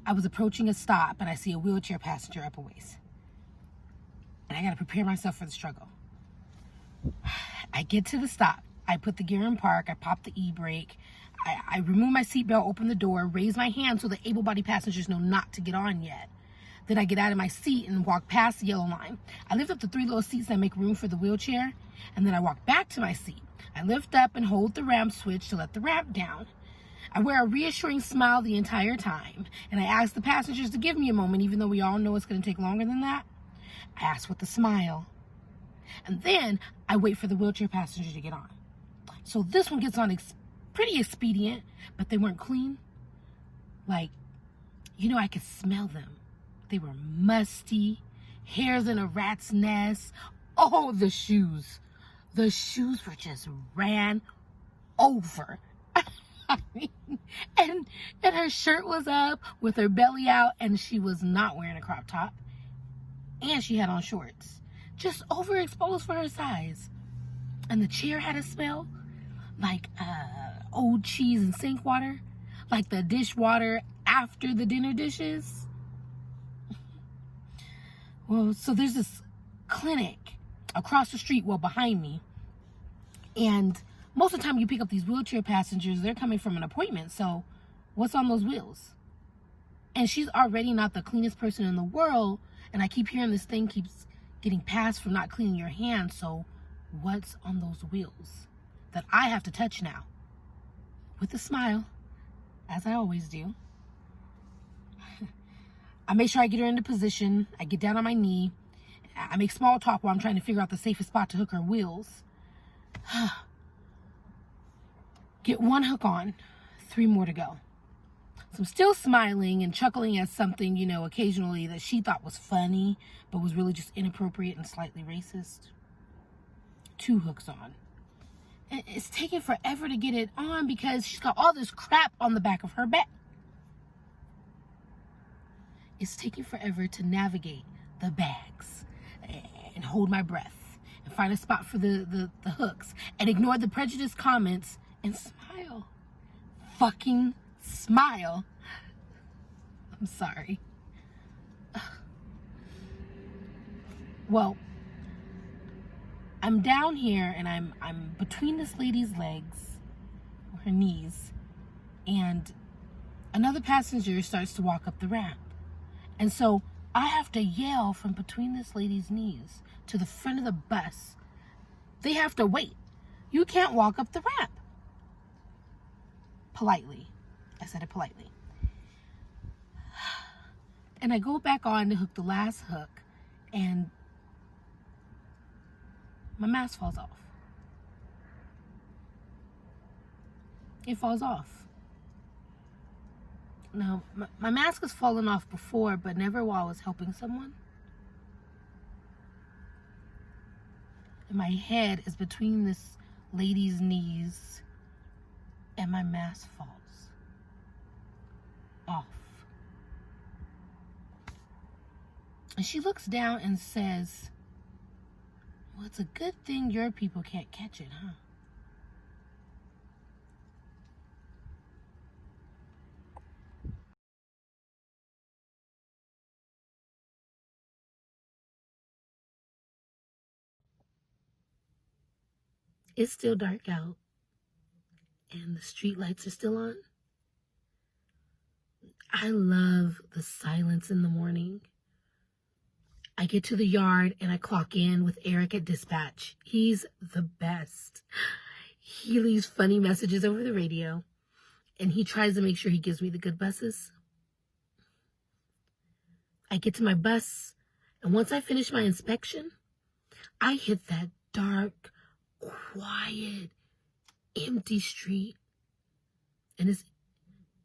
I was approaching a stop, and I see a wheelchair passenger up a ways. And I got to prepare myself for the struggle. I get to the stop. I put the gear in park. I pop the e-brake. I remove my seatbelt, open the door, raise my hand so the able-bodied passengers know not to get on yet. Then I get out of my seat and walk past the yellow line. I lift up the 3 little seats that make room for the wheelchair, and then I walk back to my seat. I lift up and hold the ramp switch to let the ramp down. I wear a reassuring smile the entire time, and I ask the passengers to give me a moment, even though we all know it's going to take longer than that. I ask with a smile. And then I wait for the wheelchair passenger to get on. So this one gets on pretty expedient, but they weren't clean. Like, I could smell them. They were musty, hairs in a rat's nest. Oh, the shoes. The shoes were just ran over. and her shirt was up with her belly out, and she was not wearing a crop top. And she had on shorts. Just overexposed for her size. And the chair had a smell like old cheese and sink water. Like the dishwater after the dinner dishes. Well, so there's this clinic across the street, behind me. And most of the time you pick up these wheelchair passengers, they're coming from an appointment. So what's on those wheels? And she's already not the cleanest person in the world. And I keep hearing this thing keeps getting passed for not cleaning your hands. So what's on those wheels that I have to touch now? With a smile, as I always do. I make sure I get her into position. I get down on my knee. I make small talk while I'm trying to figure out the safest spot to hook her wheels. Get 1 hook on, 3 more to go. So I'm still smiling and chuckling at something, occasionally that she thought was funny, but was really just inappropriate and slightly racist. 2 hooks on. And it's taking forever to get it on because she's got all this crap on the back of her back. It's taking forever to navigate the bags and hold my breath and find a spot for the hooks and ignore the prejudiced comments and smile. Fucking smile. I'm sorry. Well, I'm down here and I'm between this lady's legs, or her knees, and another passenger starts to walk up the ramp. And so I have to yell from between this lady's knees to the front of the bus. They have to wait. You can't walk up the ramp. Politely. I said it politely. And I go back on to hook the last hook, and my mask falls off. It falls off. Now, my mask has fallen off before, but never while I was helping someone. And my head is between this lady's knees, and my mask falls off. And she looks down and says, "Well, it's a good thing your people can't catch it, huh?" It's still dark out, and the street lights are still on. I love the silence in the morning. I get to the yard and I clock in with Eric at dispatch. He's the best. He leaves funny messages over the radio, and he tries to make sure he gives me the good buses. I get to my bus, and once I finish my inspection, I hit that dark, quiet, empty street. And it's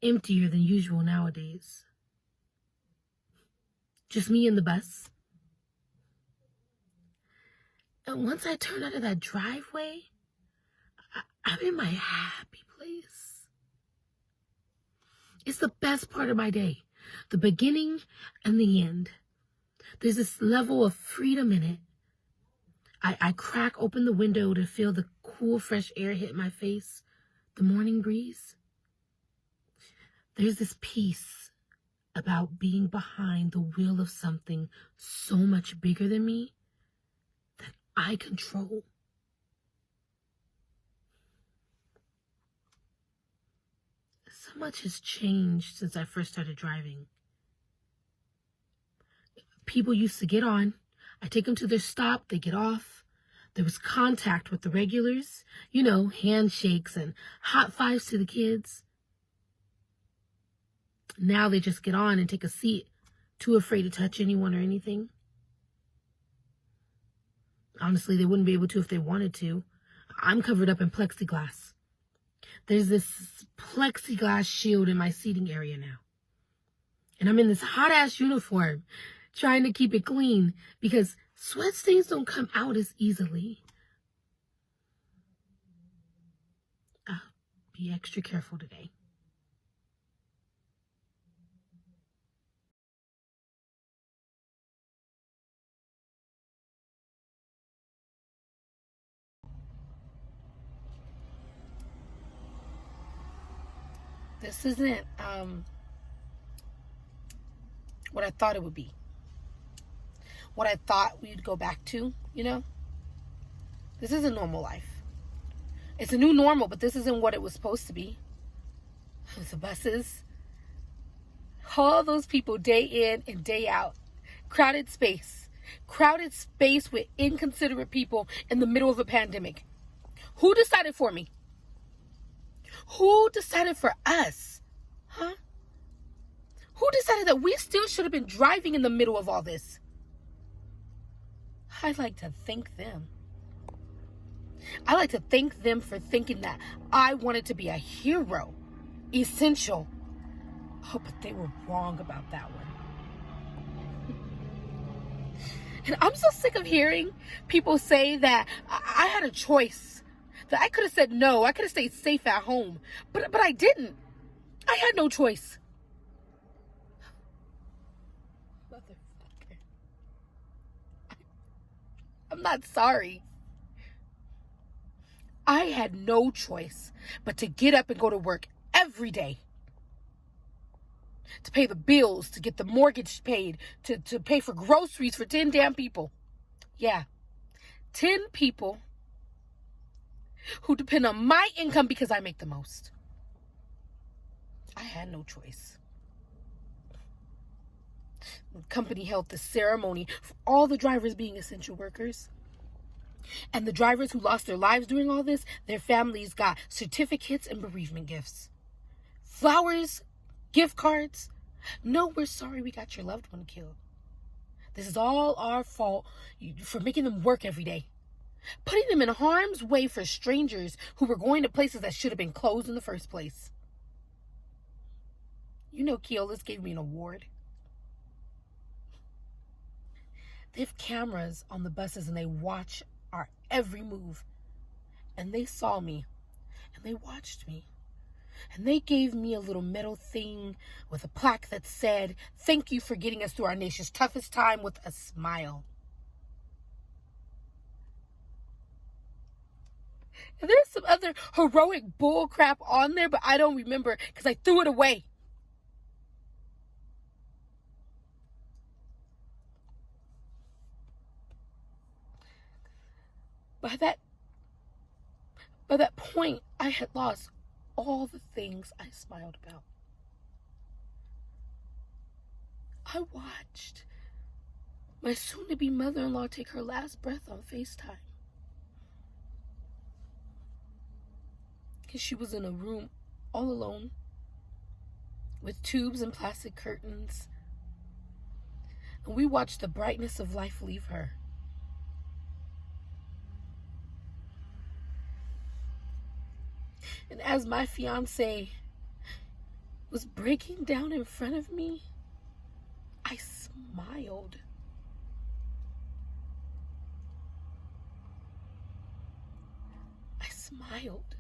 emptier than usual nowadays. Just me and the bus. And once I turn out of that driveway, I'm in my happy place. It's the best part of my day. The beginning and the end. There's this level of freedom in it. I crack open the window to feel the cool, fresh air hit my face, the morning breeze. There's this peace, about being behind the wheel of something so much bigger than me that I control. So much has changed since I first started driving. People used to get on. I take them to their stop, they get off. There was contact with the regulars, handshakes and hot fives to the kids. Now they just get on and take a seat, too afraid to touch anyone or anything. Honestly, they wouldn't be able to if they wanted to. I'm covered up in plexiglass. There's this plexiglass shield in my seating area now. And I'm in this hot-ass uniform trying to keep it clean because sweat stains don't come out as easily. I'll be extra careful today. This isn't what I thought it would be. What I thought we'd go back to, This isn't normal life. It's a new normal, but this isn't what it was supposed to be. The buses, all those people day in and day out. Crowded space with inconsiderate people in the middle of a pandemic. Who decided for me? Who decided for us? Huh? Who decided that we still should have been driving in the middle of all this? I'd like to thank them. I like to thank them for thinking that I wanted to be a hero, essential. Oh, but they were wrong about that one. And I'm so sick of hearing people say that I had a choice, that I could have said no, I could have stayed safe at home, but I didn't. I had no choice. Motherfucker. I'm not sorry. I had no choice but to get up and go to work every day. To pay the bills, to get the mortgage paid, to pay for groceries for 10 damn people. Yeah, 10 people who depend on my income because I make the most. I had no choice. The company held this ceremony for all the drivers being essential workers. And the drivers who lost their lives during all this, their families got certificates and bereavement gifts. Flowers, gift cards. No, we're sorry we got your loved one killed. This is all our fault for making them work every day. Putting them in harm's way for strangers who were going to places that should have been closed in the first place. Keolis gave me an award. They have cameras on the buses and they watch our every move. And they saw me and they watched me. And they gave me a little metal thing with a plaque that said, "Thank you for getting us through our nation's toughest time," with a smile. And there's some other heroic bull crap on there, but I don't remember because I threw it away. By that point, I had lost all the things I smiled about. I watched my soon-to-be mother-in-law take her last breath on FaceTime. Because she was in a room all alone with tubes and plastic curtains. And we watched the brightness of life leave her. And as my fiance was breaking down in front of me, I smiled. I smiled.